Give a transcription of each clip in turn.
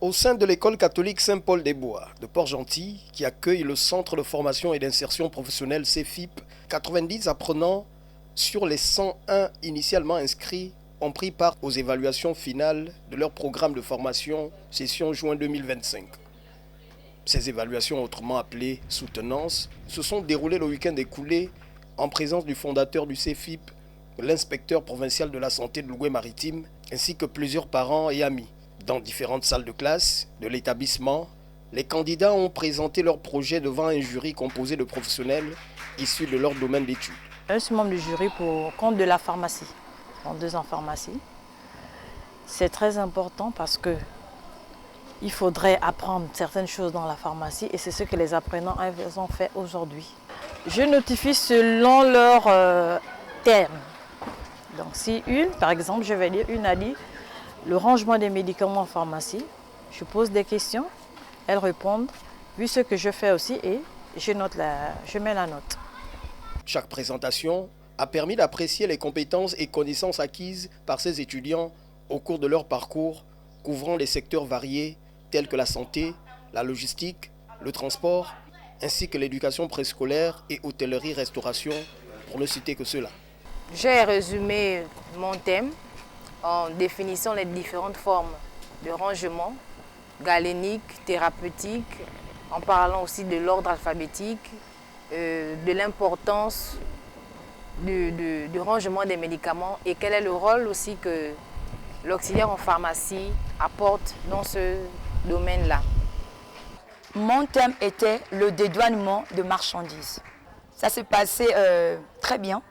Au sein de l'école catholique Saint-Paul-des-Bois de Port-Gentil, qui accueille le centre de formation et d'insertion professionnelle CEFIP, 90 apprenants sur les 101 initialement inscrits ont pris part aux évaluations finales de leur programme de formation session juin 2025. Ces évaluations, autrement appelées soutenances, se sont déroulées le week-end écoulé en présence du fondateur du CEFIP, l'inspecteur provincial de la santé de l'Ouest-Maritime, ainsi que plusieurs parents et amis. Dans différentes salles de classe de l'établissement, les candidats ont présenté leur projet devant un jury composé de professionnels issus de leur domaine d'études. Je suis membre du jury pour compte de la pharmacie, en 2 ans en pharmacie. C'est très important parce que il faudrait apprendre certaines choses dans la pharmacie et c'est ce que les apprenants ont fait aujourd'hui. Je notifie selon leur terme. Donc si par exemple, je vais dire, une a dit le rangement des médicaments en pharmacie, je pose des questions, elles répondent, vu ce que je fais aussi et je mets la note. Chaque présentation a permis d'apprécier les compétences et connaissances acquises par ces étudiants au cours de leur parcours, couvrant les secteurs variés tels que la santé, la logistique, le transport, ainsi que l'éducation préscolaire et hôtellerie-restauration, pour ne citer que cela. J'ai résumé mon thème en définissant les différentes formes de rangement, galénique, thérapeutique, en parlant aussi de l'ordre alphabétique, de l'importance du rangement des médicaments et quel est le rôle aussi que l'auxiliaire en pharmacie apporte dans ce domaine-là. Mon thème était le dédouanement de marchandises. Ça s'est passé très bien.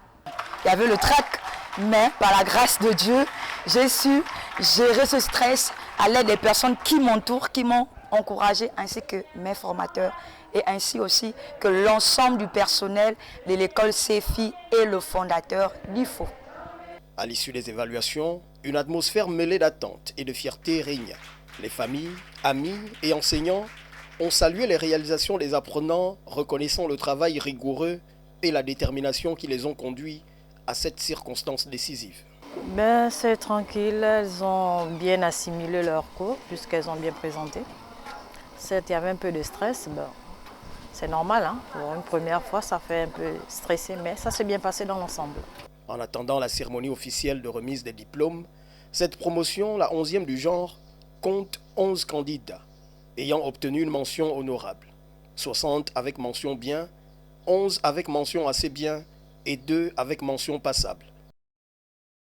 Il y avait le trac, mais par la grâce de Dieu, j'ai su gérer ce stress à l'aide des personnes qui m'entourent, qui m'ont encouragé, ainsi que mes formateurs, et ainsi aussi que l'ensemble du personnel de l'école CEFI et le fondateur l'IFO. À l'issue des évaluations, une atmosphère mêlée d'attente et de fierté régna. Les familles, amis et enseignants ont salué les réalisations des apprenants, reconnaissant le travail rigoureux et la détermination qui les ont conduits à cette circonstance décisive. C'est tranquille, elles ont bien assimilé leur cours puisqu'elles ont bien présenté. Certes, il y avait un peu de stress, c'est normal, hein? Pour une première fois, ça fait un peu stressé, mais ça s'est bien passé dans l'ensemble. En attendant la cérémonie officielle de remise des diplômes, cette promotion, la 11e du genre, compte 11 candidats, ayant obtenu une mention honorable. 60 avec mention bien, 11 avec mention assez bien et 2 avec mention passable.